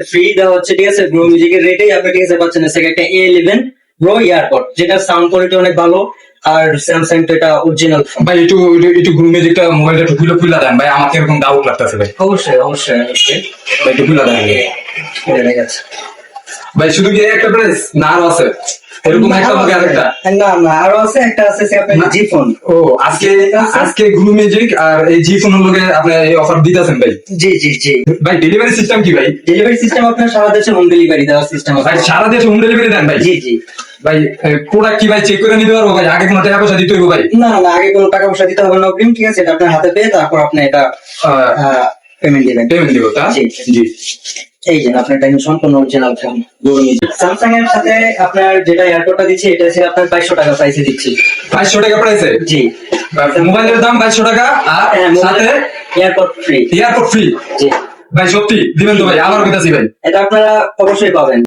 Free দেওয়া হচ্ছে, ঠিক আছে, গ্রো মিউজিকের রেটেই আপনি, ঠিক আছে, পাচ্ছেন এর থেকে একটা A11 প্রো ইয়ারপড, যেটা সাউন্ড কোয়ালিটি অনেক ভালো। আর স্যামসাং তো এটা অরিজিনাল ফোন। ভাই একটু গ্রুম মিউজিকটা মোবাইলটা একটু খুলে দেন ভাই, আমাকে এরকম ডাউট লাগতেছে ভাই। অবশ্যই অবশ্যই অবশ্যই। ভাই একটু খুলে দেন ঠিক আছে ভাই। শুধু কি একটা প্রাইস না আরো আছে এরকম একটা হবে আরেকটা? না না, আরো আছে, একটা আছে আপনার জি ফোন। ও আজকে গ্রুম মিউজিক আর এই জি ফোনের লগে আপনি এই অফার দিতেছেন ভাই? জি জি জি। ভাই ডেলিভারি সিস্টেম কি ভাই? ডেলিভারি সিস্টেম আপনার সারা দেশে হোম ডেলিভারি দেওয়ার সিস্টেম আছে। ভাই সারা দেশে হোম ডেলিভারি দেন ভাই? জি জি। ভাই প্রোডাক্ট কি ভাই চেক করে নিতে পারবো ভাই? আগে কোনো টাকা পয়সা দিতে হইব ভাই? না না, আগে কোনো টাকা পয়সা দিতে হবে না অগ্রিম, ঠিক আছে, এটা আপনার হাতে পেয়ে তারপর আপনি এটা পেমেন্ট দিবেন। পেমেন্ট দিব তা? জি জি। এই যে আপনার টাইম সম্পূর্ণ অরিজিনাল ফোন। স্যামসাং এর সাথে আপনার যেটা এয়ারপোর্টটা দিচ্ছে, এটা হচ্ছে আপনার 2200 টাকা প্রাইসে দিচ্ছি। 500 টাকা প্রাইসে? জি। মোবাইলের দাম 2200 টাকা আর সাথে এয়ারপোর্ট ফ্রি। Airport free? জি ভাই সত্যি দিবেন তো ভাই? আমার কইতাছি ভাই, এটা আপনারা অবশ্যই পাবেন।